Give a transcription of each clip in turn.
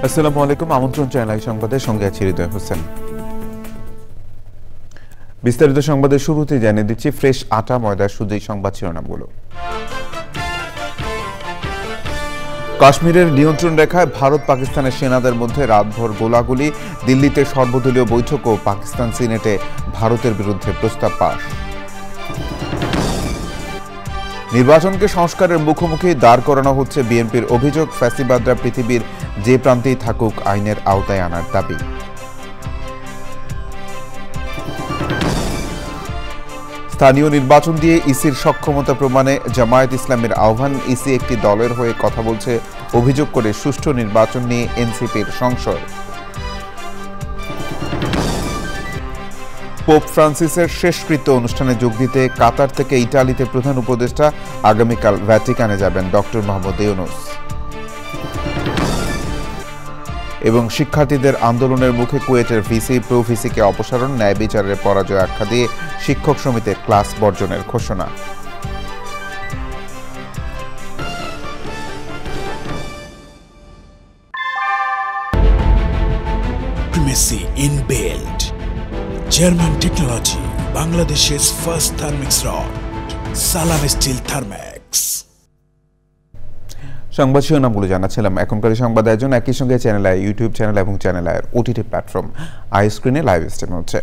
আসসালামু আলাইকুম। আমন্ত্রণ চ্যানেল সংবাদের সঙ্গে আছি হৃদয় হোসেন। বিস্তারিত সংবাদের শুরুতে জানিয়ে দিচ্ছি ফ্রেশ আটা ময়দা সুজি সংবাদ শিরোনামগুলো। কাশ্মীরের নিয়ন্ত্রণ রেখায় ভারত পাকিস্তানের সেনাদের মধ্যে রাতভর গোলাগুলি, দিল্লিতে সর্বদলীয় বৈঠক ও পাকিস্তান সিনেটে ভারতের বিরুদ্ধে প্রস্তাব পাস। নির্বাচনকে সংস্কারের মুখোমুখি দাঁড় করানো হচ্ছে বিএনপির অভিযোগ, ফ্যাসিবাদরা পৃথিবীর যে প্রান্তেই থাকুক আইনের আওতায় আনার দাবি। স্থানীয় নির্বাচন দিয়ে ইসির সক্ষমতা প্রমাণে জামায়াত ইসলামের আহ্বান, ইসি একটি দলের হয়ে কথা বলছে অভিযোগ করে সুষ্ঠু নির্বাচন নিয়ে এনসিপির সংশয়। পোপ ফ্রান্সিসের শেষকৃত্য অনুষ্ঠানে যোগ দিতে কাতার থেকে ইটালিতে প্রধান উপদেষ্টা, আগামীকাল ভ্যাটিকানে যাবেন ডক্টর মোহাম্মদ ইউনূস। এবং শিক্ষার্থীদের আন্দোলনের মুখে কুয়েটের ভিসি প্রো ভিসিকে অপসারণ, ন্যায় বিচারের পরাজয় আখ্যা দিয়ে শিক্ষক সমিতির ক্লাস বর্জনের ঘোষণা। Primacy inbuilt. German technology, Bangladesh's first thermix rod, Salam Steel Thermax. সংবাদ শিরোনামগুলো জানাচ্ছিলাম। এখনকার সংবাদ আয়োজন একই সঙ্গে চ্যানেল আই ইউটিউব চ্যানেল এবং চ্যানেল আইয়ের ওটিটি প্ল্যাটফর্ম আই স্ক্রিনে লাইভ স্ট্রিম হচ্ছে।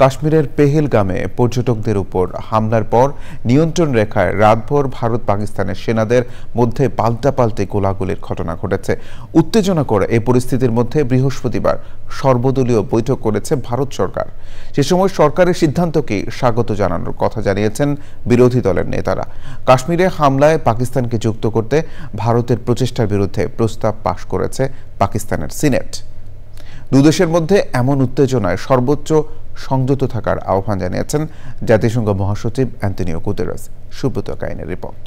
কাশ্মীরের পেহেলগামে পর্যটকদের উপর হামলার পর নিয়ন্ত্রণ রেখায় রাতভর ভারত পাকিস্তানের সেনাদের মধ্যে পাল্টাপাল্টি গোলাগুলির ঘটনা ঘটেছে। উত্তেজনা করে এই পরিস্থিতির মধ্যে বৃহস্পতিবার সর্বদলীয় বৈঠক করেছে ভারত সরকার। সে সময় সরকারের সিদ্ধান্তকে স্বাগত জানানোর কথা জানিয়েছেন বিরোধী দলের নেতারা। কাশ্মীরে হামলায় পাকিস্তানকে যুক্ত করতে ভারতের প্রচেষ্টার বিরুদ্ধে প্রস্তাব পাশ করেছে পাকিস্তানের সিনেট। দুদেশের মধ্যে এমন উত্তেজনায় সর্বোচ্চ সংযত থাকার আহ্বান জানিয়েছেন জাতিসংঘ মহাসচিব অ্যান্টনিও গুতেরেস। সুব্রত কাইনের রিপোর্ট।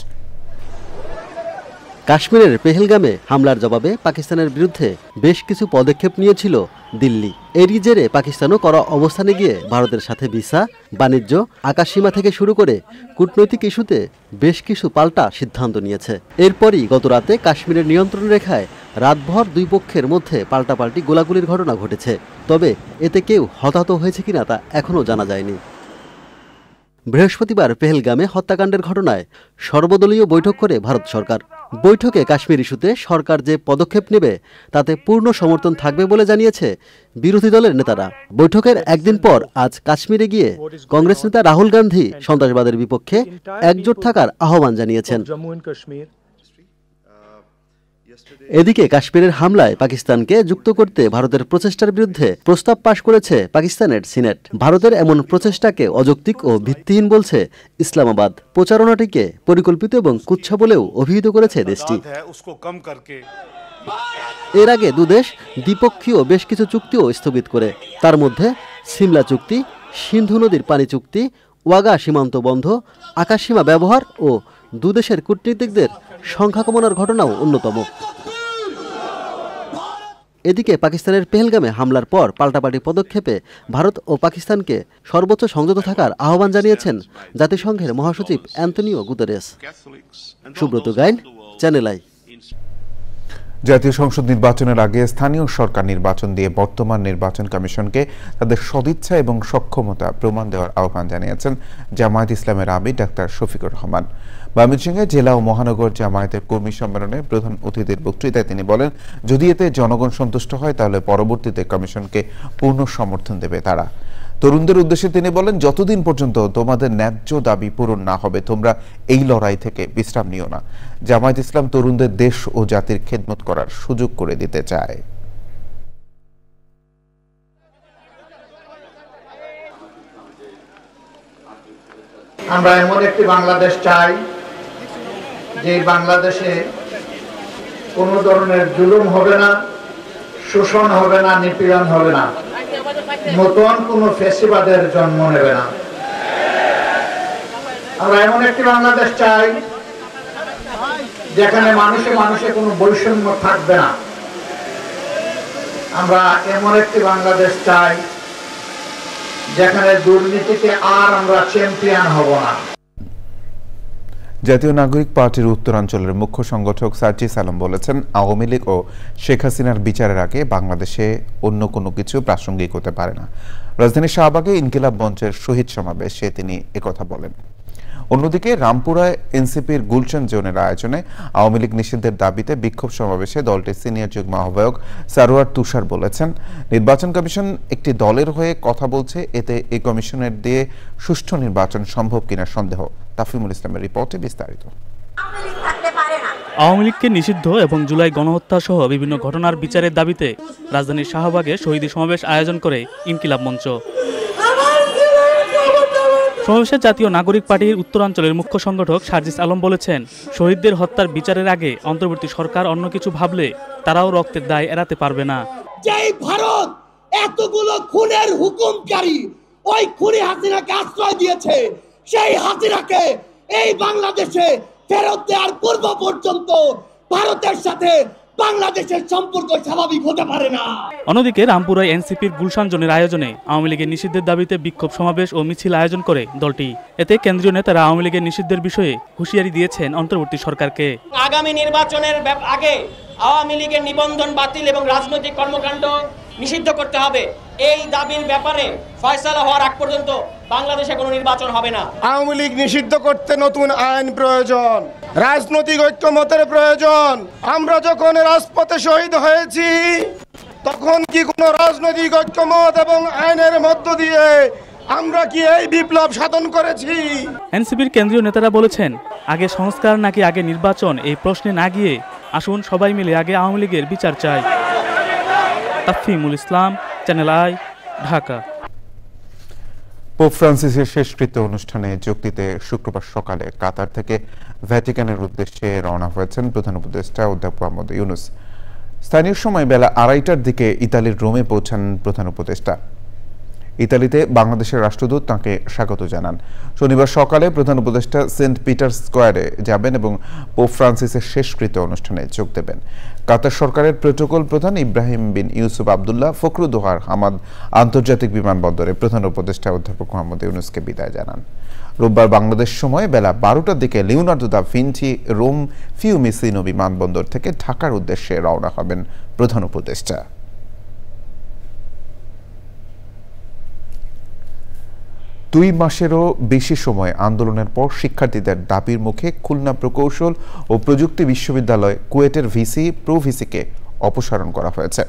কাশ্মীরের পেহেলগামে হামলার জবাবে পাকিস্তানের বিরুদ্ধে বেশ কিছু পদক্ষেপ নিয়েছিল দিল্লি। এরই জেরে পাকিস্তানও কড়া অবস্থানে গিয়ে ভারতের সাথে ভিসা, বাণিজ্য, আকাশসীমা থেকে শুরু করে কূটনৈতিক ইস্যুতে বেশ কিছু পাল্টা সিদ্ধান্ত নিয়েছে। এরপরই গতরাতে কাশ্মীরের নিয়ন্ত্রণ রেখায় রাতভর দুই পক্ষের মধ্যে পাল্টাপাল্টি গোলাগুলির ঘটনা ঘটেছে। তবে এতে কেউ হতাহত হয়েছে কিনা তা এখনও জানা যায়নি। বৃহস্পতিবার পেহেলগামে হত্যাকাণ্ডের ঘটনায় সর্বদলীয় বৈঠক করে ভারত সরকার। বৈঠকে কাশ্মীর ইস্যুতে সরকার যে পদক্ষেপ নেবে তাতে পূর্ণ সমর্থন থাকবে বলে জানিয়েছে বিরোধী দলের নেতারা। বৈঠকের একদিন পর আজ কাশ্মীরে গিয়ে কংগ্রেস নেতা রাহুল গান্ধী সন্ত্রাসবাদের বিপক্ষে একজোট থাকার আহ্বান জানিয়েছেন। এদিকে কাশ্মীরের হামলায় পাকিস্তানকে যুক্ত করতে ভারতের প্রচেষ্টার বিরুদ্ধে প্রস্তাব পাশ করেছে পাকিস্তানের সিনেট। ভারতের এমন প্রচেষ্টাকে অযৌক্তিক ও ভিত্তিহীন বলছে ইসলামাবাদ। প্রচারণাটিকে পরিকল্পিত এবং কুৎসা বলেও অভিহিত করেছে দেশটি। এর আগে দুদেশ দ্বিপক্ষীয় বেশ কিছু চুক্তিও স্থগিত করে। তার মধ্যে সিমলা চুক্তি, সিন্ধু নদীর পানি চুক্তি, ওয়াগা সীমান্ত বন্ধ, আকাশসীমা ব্যবহার ও দুদেশের কূটনীতিকদের সংখ্যা কমানোর ঘটনাও অন্যতম। এদিকে পাকিস্তানের পেহেলগামে হামলার পর পাল্টাপাল্টি পদক্ষেপে ভারত ও পাকিস্তানকে সর্বোচ্চ সংযত থাকার আহ্বান জানিয়েছেন জাতিসংঘের মহাসচিব Antonio Guterres. Subrata Gain, channel I. জাতীয় সংসদ নির্বাচনের আগে স্থানীয় সরকার নির্বাচন দিয়ে বর্তমান নির্বাচন কমিশনকে তাদের সদিচ্ছা এবং সক্ষমতা প্রমাণ দেওয়ার আহ্বান জানিয়েছেন জামায়াত ইসলামের আমির ডাক্তার শফিকুর রহমান। ময়মনসিংহে জেলা ও মহানগর জামায়াতের কর্মী সম্মেলনে প্রধান অতিথির বক্তৃতায় তিনি বলেন, যদি এতে জনগণ সন্তুষ্ট হয় তাহলে পরবর্তীতে কমিশনকে পূর্ণ সমর্থন দেবে তারা। তরুণদের উদ্দেশ্যে তিনি বলেন, যতদিন পর্যন্ত তোমাদের ন্যায্য দাবি পূরণ না হবে তোমরা এই লড়াই থেকে বিশ্রাম নিও না। জামায়াত ইসলাম তরুণদের দেশ ও জাতির খেদমত করার সুযোগ করে দিতে চায়। আমরা এমন একটি বাংলাদেশ চাই যে বাংলাদেশে কোনো ধরনের জুলুম হবে না, শোষণ হবে না, নিপীড়ন হবে না, নতুন কোনো ফ্যাসিবাদের জন্ম নেবে না। আমরা এমন একটি বাংলাদেশ চাই যেখানে মানুষে মানুষে কোনো বৈষম্য থাকবে না। আমরা এমন একটি বাংলাদেশ চাই যেখানে দুর্নীতিতে আর আমরা চ্যাম্পিয়ন হব না। জাতীয় নাগরিক পার্টির উত্তরাঞ্চলের মুখ্য সংগঠক সার্জিস আলম বলেছেন, আওয়ামী লীগ ও শেখ হাসিনার বিচারের আগে বাংলাদেশে অন্য কোনো কিছু প্রাসঙ্গিক হতে পারে না। রাজধানীর শাহবাগে ইনকিলাব মঞ্চের শহীদ সমাবেশে তিনি একথা বলেন। অন্যদিকে রামপুরায় এনসিপির গুলশান জোনের আয়োজনে আওয়ামী লীগ নিষিদ্ধের দাবিতে বিক্ষোভ সমাবেশে দলটির সিনিয়র যুগ্ম আহ্বায়ক সারোয়ার তুষার বলেছেন, নির্বাচন কমিশন একটি দলের হয়ে কথা বলছে, এতে এই কমিশনের দিয়ে সুষ্ঠু নির্বাচন সম্ভব কিনা সন্দেহ। তাফিমুল ইসলামের রিপোর্টে বিস্তারিত। আওয়ামী লীগকে নিষিদ্ধ এবং জুলাই গণহত্যা সহ বিভিন্ন ঘটনার বিচারের দাবিতে রাজধানীর শাহবাগে শহীদ সমাবেশ আয়োজন করে ইনকিলাব মঞ্চ। সমাবেশে জাতীয় নাগরিক পার্টির উত্তরাঞ্চলের মুখ্য সংগঠক সার্জিস আলম বলেছেন, শহীদদের হত্যার বিচারের আগে অন্তর্বর্তী সরকার অন্য কিছু ভাবলে তারাও রক্তের দায় এড়াতে পারবে না। যেই ভারত এতগুলো খুনের হুকুমকারী ওই খুনি হাসিনাকে আশ্রয় দিয়েছে, সেই হাসিনাকে এই বাংলাদেশে ফেরত দেওয়ার পূর্ব পর্যন্ত ভারতের সাথে বাংলাদেশের সম্পর্ক স্বাভাবিক হতে পারে না। অন্যদিকে রামপুরায় এনসিপির গুলশান জোনের আয়োজনে আওয়ামী লীগের নিষিদ্ধের দাবিতে বিক্ষোভ সমাবেশ ও মিছিল আয়োজন করে দলটি। এতে কেন্দ্রীয় নেতারা আওয়ামী লীগের নিষিদ্ধের বিষয়ে হুঁশিয়ারি দিয়েছেন অন্তর্বর্তী সরকারকে। আগামী নির্বাচনের আগে আওয়ামী লীগের নিবন্ধন বাতিল এবং রাজনৈতিক কর্মকাণ্ড নিষিদ্ধ করতে হবে। এই দাবির ব্যাপারে ফয়সালা হওয়ার আগ পর্যন্ত বাংলাদেশে কোনো নির্বাচন হবে না। আওয়ামী লীগ নিষিদ্ধ করতে নতুন আইন প্রয়োজন, রাজনৈতিক ঐক্যমতের প্রয়োজন। আমরা যখন রাজপথে শহীদ হয়েছি তখন কি কোনো রাজনৈতিক ঐক্যমত এবং আইনের মধ্য দিয়ে আমরা কি এই বিপ্লব সাধন করেছি? এনসিপির কেন্দ্রীয় নেতারা বলেছেন, আগে সংস্কার নাকি আগে নির্বাচন, এই প্রশ্নে না গিয়ে আসুন সবাই মিলে আগে আওয়ামী লীগের বিচার চাই। তাফিমুল ইসলাম, চ্যানেল আই, ঢাকা। পোপ ফ্রান্সিসের শেষকৃত্য অনুষ্ঠানে যোগ দিতে শুক্রবার সকালে কাতার থেকে ভ্যাটিকানের উদ্দেশ্যে রওনা হয়েছেন প্রধান উপদেষ্টা অধ্যাপক মোহাম্মদ ইউনূস। স্থানীয় সময় বেলা 2:30টার দিকে ইতালির রোমে পৌঁছান প্রধান উপদেষ্টা। ইতালিতে বাংলাদেশের রাষ্ট্রদূত তাঁকে স্বাগত জানান। শনিবার সকালে প্রধান উপদেষ্টা সেন্ট পিটার্স স্কোয়ারে যাবেন এবং পোপ ফ্রান্সিসের শেষকৃত্য অনুষ্ঠানে যোগ দেবেন। কাতার সরকারের প্রোটোকল প্রধান ইব্রাহিম বিন ইউসুফ আবদুল্লাহ ফখরুদ্দোহার হামাদ আন্তর্জাতিক বিমানবন্দরে প্রধান উপদেষ্টা অধ্যাপক মোহাম্মদ ইউনূসকে বিদায় জানান। রোববার বাংলাদেশ সময় বেলা 12টার দিকে লিওনার্দো দা ভিঞ্চি রোম ফিউমিসিনো বিমানবন্দর থেকে ঢাকার উদ্দেশ্যে রওনা হবেন প্রধান উপদেষ্টা। 2 মাসেরও বেশি সময় আন্দোলনের পর শিক্ষার্থীদের দাবির মুখে খুলনা প্রকৌশল ও প্রযুক্তি বিশ্ববিদ্যালয় কুয়েটের ভিসি প্রো-ভিসিকে অপসারণ করা হয়েছে।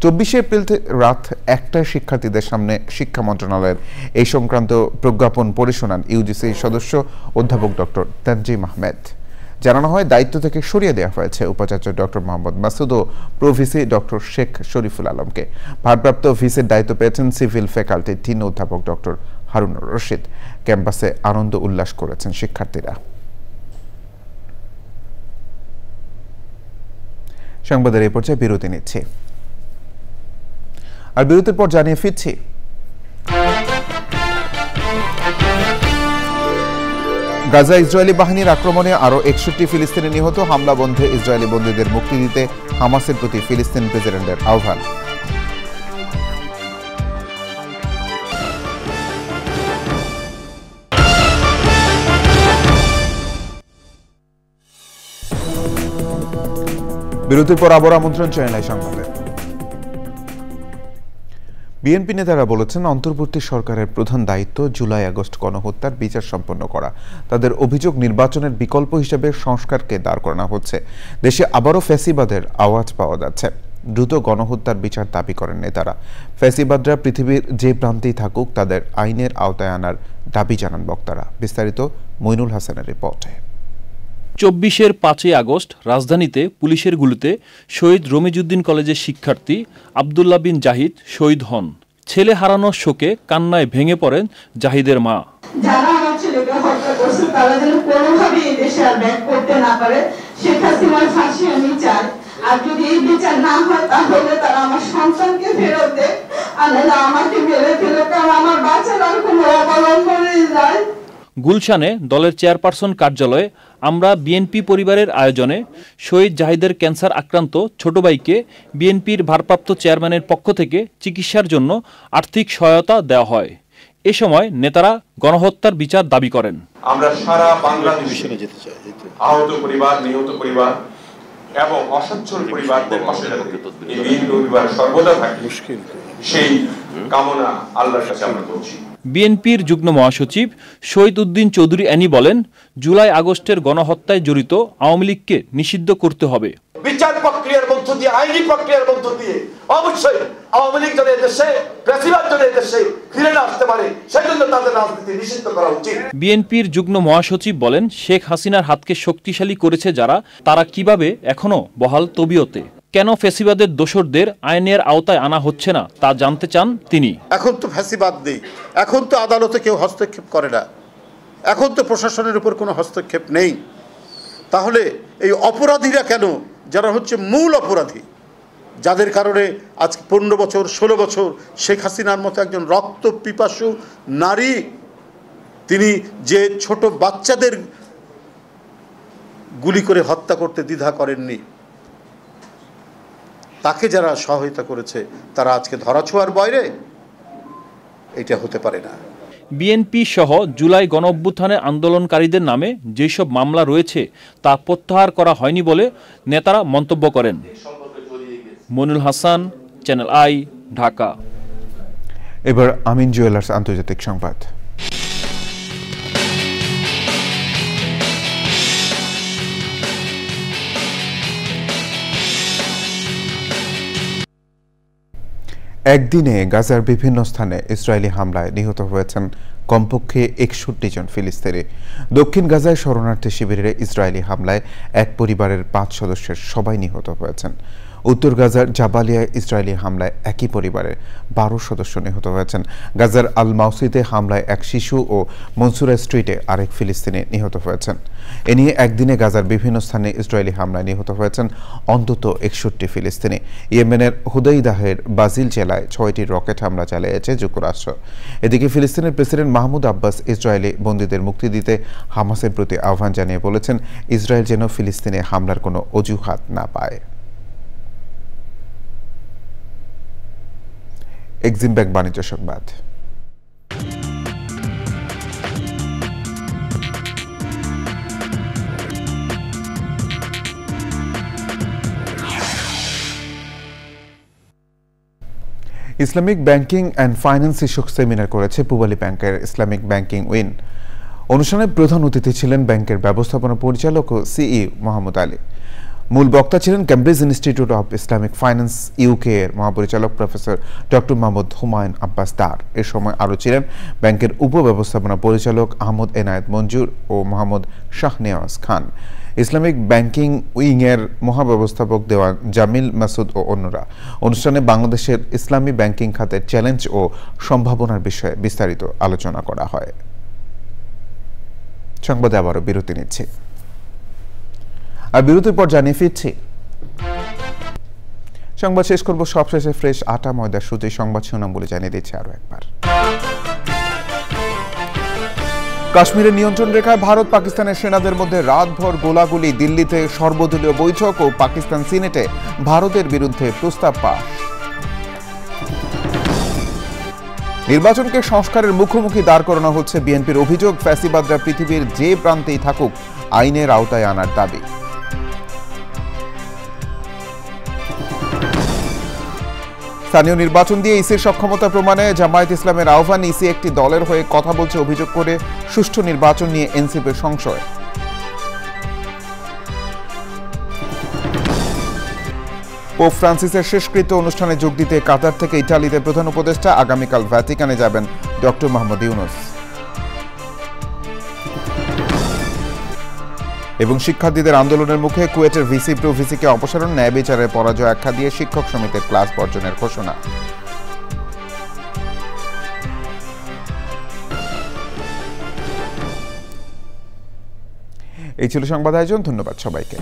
24 এপ্রিল রাত 1টায় শিক্ষার্থীদের সামনে শিক্ষা মন্ত্রণালয়ের এই সংক্রান্ত প্রজ্ঞাপন পড়ে শোনান ইউজিসির সদস্য অধ্যাপক ডক্টর তানজিম আহমেদ। জানানো হয়, দায়িত্ব থেকে সরিয়ে দেওয়া হয়েছে উপাচার্য ডক্টর মোহাম্মদ মাসুদ ও প্রো-ভিসি ডক্টর শেখ শরীফুল আলমকে। ভারপ্রাপ্ত ভিসির দায়িত্ব পেয়েছেন সিভিল ফ্যাকাল্টির ডিন অধ্যাপক ডক্টর হারুনুর রশিদ। ক্যাম্পাসে আনন্দ উল্লাস করেছেন শিক্ষার্থীরা। সংবাদের এই পর্যায়ে বিরতি নিচ্ছি, আর বিরতির পর জানিয়ে ফিরছি। গাজা ইসরায়েলি বাহিনীর আক্রমণে আরও 61 ফিলিস্তিনি নিহত, হামলা বন্ধে ইসরায়েলি বন্দীদের মুক্তি দিতে হামাসের প্রতি ফিলিস্তিন প্রেসিডেন্টের আহ্বান। বিরতির পর আবার আমন্ত্রণ চ্যানেল সংবাদে। বিএনপি নেতারা বলেছেন, অন্তর্বর্তী সরকারের প্রধান দায়িত্ব জুলাই আগস্ট গণহত্যার বিচার সম্পন্ন করা। তাদের অভিযোগ, নির্বাচনের বিকল্প হিসেবে সংস্কারকে দাঁড় করানো হচ্ছে। দেশে আবারও ফ্যাসিবাদের আওয়াজ পাওয়া যাচ্ছে। দ্রুত গণহত্যার বিচার দাবি করেন নেতারা। ফ্যাসিবাদরা পৃথিবীর যে প্রান্তেই থাকুক তাদের আইনের আওতায় আনার দাবি জানান বক্তারা। বিস্তারিত মইনুল হাসানের রিপোর্টে। 24-এর 5 আগস্ট রাজধানীতে পুলিশের গুলিতে শহীদ রমিজউদ্দিন কলেজের শিক্ষার্থী আব্দুল্লাহ বিন জাহিদ শহীদ হন। ছেলে হারানোর শোকে কান্নায় ভেঙে পড়েন জাহিদের মা। যারা আমার ছেলেকে হত্যা করছে তারা যেন কোনোভাবেই এই দেশে আর ব্যাক করতে না পারে, শেখ হাসিনার ফাঁসি আমি চাই। আর যদি এই বিচার না হয় তাহলে তারা আমার সন্তানকে ফেরত দেয়, আর না আমাকে মেরে ফেলে, কারণ আমার বাচ্চার আর কোনো অবলম্বনে যায়। গুলশানে দলের চেয়ারপারসন কার্যালয়ে আমরা বিএনপি পরিবারের আয়োজনে শহীদ জাহিদের ক্যান্সার আক্রান্ত ছোট ভাইকে বিএনপির ভারপ্রাপ্ত চেয়ারম্যানের পক্ষ থেকে চিকিৎসার জন্য আর্থিক সহায়তা দেওয়া হয়। এ সময় নেতারা গণহত্যার বিচার দাবি করেন। আমরা সারা বাংলাদেশে আহত পরিবার, নিহত পরিবার এবং অসচ্ছল পরিবারদের পাশে এই দিন রবিবার সর্বদা থাকে, সেই কামনা আল্লাহর কাছে আমরা করছি। বিএনপির যুগ্ম মহাসচিব শহীদ উদ্দিন চৌধুরী অ্যানি বলেন, জুলাই আগস্টের গণহত্যায় জড়িত আওয়ামী লীগকে নিষিদ্ধ করতে হবে। বিচার প্রক্রিয়ার মধ্য দিয়ে, আইনি প্রক্রিয়ার মধ্য দিয়ে অবশ্যই আওয়ামী লীগ যদি এদেশে, প্রেসিডেন্ট যদি এদেশে ফিরে না আসতে পারে, সেজন্য তাদের রাজনীতি নিষিদ্ধ করা উচিত। বিএনপির যুগ্ম মহাসচিব বলেন, শেখ হাসিনার হাতকে শক্তিশালী করেছে যারা, তারা কিভাবে এখনো বহাল তবিয়তে, কেন ফ্যাসিবাদের দোসরদের আইনের আওতায় আনা হচ্ছে না তা জানতে চান তিনি। এখন তো ফ্যাসিবাদ নেই, এখন তো আদালতে কেউ হস্তক্ষেপ করে না, এখন তো প্রশাসনের উপর কোনো হস্তক্ষেপ নেই, তাহলে এই অপরাধীরা কেন, যারা হচ্ছে মূল অপরাধী, যাদের কারণে আজ 15 বছর 16 বছর শেখ হাসিনার মতো একজন রক্ত পিপাসু নারী, তিনি যে ছোট বাচ্চাদের গুলি করে হত্যা করতে দ্বিধা করেননি, তাকে যারা সহায়তা করেছে তারা আজকে ধরাছোঁয়ার বাইরে, এটা হতে পারে না। বিএনপি সহ জুলাই গণঅভ্যুত্থানে আন্দোলনকারীদের নামে যেসব মামলা রয়েছে তা প্রত্যাহার করা হয়নি বলে নেতারা মন্তব্য করেন। Monirul Hasan, channel I, Dhaka. এবার আমিন জুয়েলার্স আন্তর্জাতিক সংবাদ। একদিনে গাজার বিভিন্ন স্থানে ইসরায়েলি হামলায় নিহত হয়েছেন কমপক্ষে 61 জন ফিলিস্তিনি। দক্ষিণ গাজায় শরণার্থী শিবিরে ইসরায়েলি হামলায় এক পরিবারের 5 সদস্যের সবাই নিহত হয়েছেন। উত্তর গাজার জাবালিয়ায় ইসরায়েলি হামলায় একই পরিবারের 12 সদস্য নিহত হয়েছেন। গাজার আল মাউসিতে হামলায় এক শিশু ও মনসুরা স্ট্রিটে আরেক ফিলিস্তিনি নিহত হয়েছেন। এ নিয়ে একদিনে গাজার বিভিন্ন স্থানে ইসরায়েলি হামলায় নিহত হয়েছেন অন্তত 61 ফিলিস্তিনি। ইয়েমেনের হুদাইদাহের বাজিল জেলায় 6টি রকেট হামলা চালিয়েছে যুক্তরাষ্ট্র। এদিকে ফিলিস্তিনের প্রেসিডেন্ট মাহমুদ আব্বাস ইসরায়েলি বন্দীদের মুক্তি দিতে হামাসের প্রতি আহ্বান জানিয়ে বলেছেন, ইসরায়েল যেন ফিলিস্তিনে হামলার কোনো অজুহাত না পায়। এক্সিম ব্যাংক বাণিজ্য সংবাদ। ইসলামিক ব্যাংকিং অ্যান্ড ফাইন্যান্স শীর্ষক সেমিনার করেছে পূবালী ব্যাংকের ইসলামিক ব্যাংকিং উইং। অনুষ্ঠানে প্রধান অতিথি ছিলেন ব্যাংকের ব্যবস্থাপনা পরিচালক ও সিইও মোহাম্মদ আলী। মূল বক্তা ছিলেন Cambridge institute of Islamic finance UK এর মহাপরিচালক প্রফেসর ডক্টর মোহাম্মদ হুমায়ুন আব্বাস দার। এ সময় আরও ছিলেন ব্যাংকের উপব্যবস্থাপনা পরিচালক আহমদ এনায়েত মঞ্জুর ও মোহাম্মদ শাহনেওয়াজ খান, ইসলামিক ব্যাংকিং উইং এর মহাব্যবস্থাপক দেওয়ান জামিল মাসুদ ও অন্যরা। অনুষ্ঠানে বাংলাদেশের ইসলামী ব্যাংকিং খাতের চ্যালেঞ্জ ও সম্ভাবনার বিষয়ে বিস্তারিত আলোচনা করা হয়। সংবাদে আবারও বিরতি নিচ্ছে, আর বিরতির পর জানিয়ে ফিরছি। সংবাদ শেষ করব সবশেষে ফ্রেশ আটা ময়দার সুজি সংবাদ শিরোনাম বলে জানিয়ে দিচ্ছে আরো একবার। কাশ্মীরের নিয়ন্ত্রণ রেখায় ভারত পাকিস্তানের সেনাদের মধ্যে রাতভর গোলাগুলি, দিল্লিতে সর্বদলীয় বৈঠক ও পাকিস্তান সিনেটে ভারতের বিরুদ্ধে প্রস্তাব পাস। নির্বাচনকে সংস্কারের মুখোমুখি দাঁড় করানো হচ্ছে বিএনপির অভিযোগ, ফ্যাসিবাদরা পৃথিবীর যে প্রান্তেই থাকুক আইনের আওতায় আনার দাবি। স্থানীয় নির্বাচন দিয়ে ইসির সক্ষমতা প্রমাণে জামায়াত ইসলামের আহ্বান, ইসি একটি দলের হয়ে কথা বলছে অভিযোগ করে সুষ্ঠু নির্বাচন নিয়ে এনসিপির সংশয়। পোপ ফ্রান্সিসের শেষকৃত্য অনুষ্ঠানে যোগ দিতে কাতার থেকে ইটালিতে প্রধান উপদেষ্টা, আগামীকাল ভ্যাটিকানে যাবেন ডক্টর মোহাম্মদ ইউনুস। এবং শিক্ষার্থীদের আন্দোলনের মুখে কুয়েটের ভিসি প্রো ভিসিকে অপসারণ, ন্যায় বিচারের পরাজয় আখ্যা দিয়ে শিক্ষক সমিতির ক্লাস বর্জনের ঘোষণা। এই ছিল সংবাদ আয়োজন। ধন্যবাদ সবাইকে।